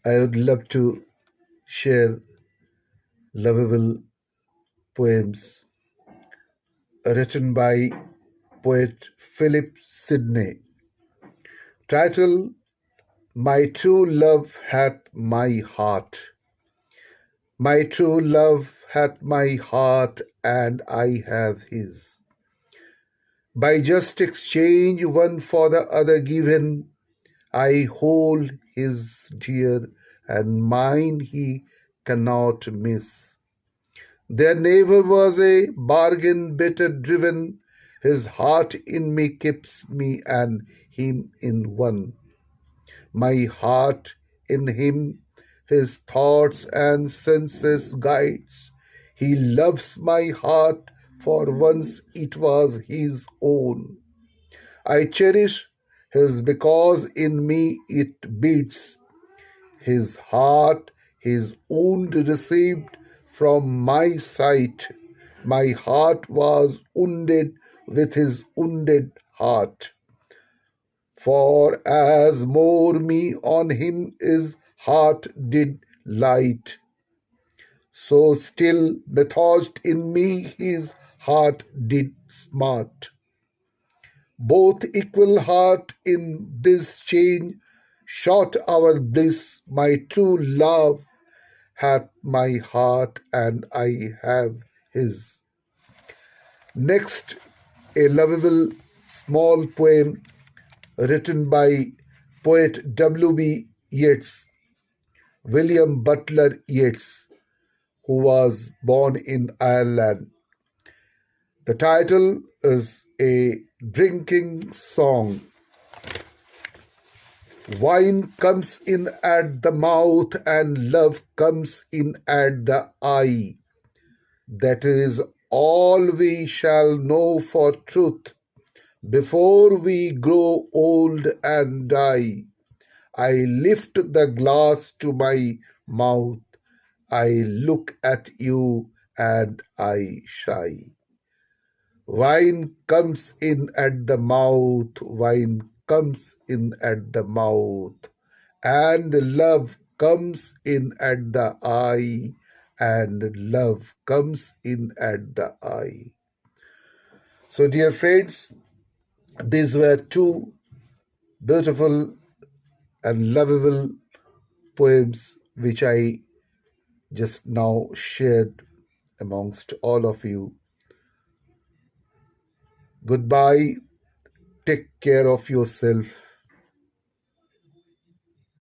I would love to share lovable poems written by poet Philip Sidney. Title: My true love hath my heart. My true love hath my heart, and I have his. By just exchange one for the other given, I hold his dear, and mine he cannot miss. There never was a bargain better driven. His heart in me keeps me and him in one. My heart in him, his thoughts and senses guides. He loves my heart, for once it was his own. I cherish his because in me it beats. His heart, his wound received from my sight. My heart was wounded with his wounded heart. For as more me on him his heart did light, so still methought in me his heart did smart. Both equal heart in this change short our bliss. My true love hath my heart, and I have his. Next, a lovable small poem written by poet W.B. Yeats, William Butler Yeats, who was born in Ireland. The title is A Drinking Song. Wine comes in at the mouth, and love comes in at the eye. That is all we shall know for truth before we grow old and die. I lift the glass to my mouth. I look at you and I shy. Wine comes in at the mouth, wine comes in at the mouth, and love comes in at the eye, and love comes in at the eye. So, dear friends, these were two beautiful and lovable poems which I just now shared amongst all of you. Goodbye. Take care of yourself.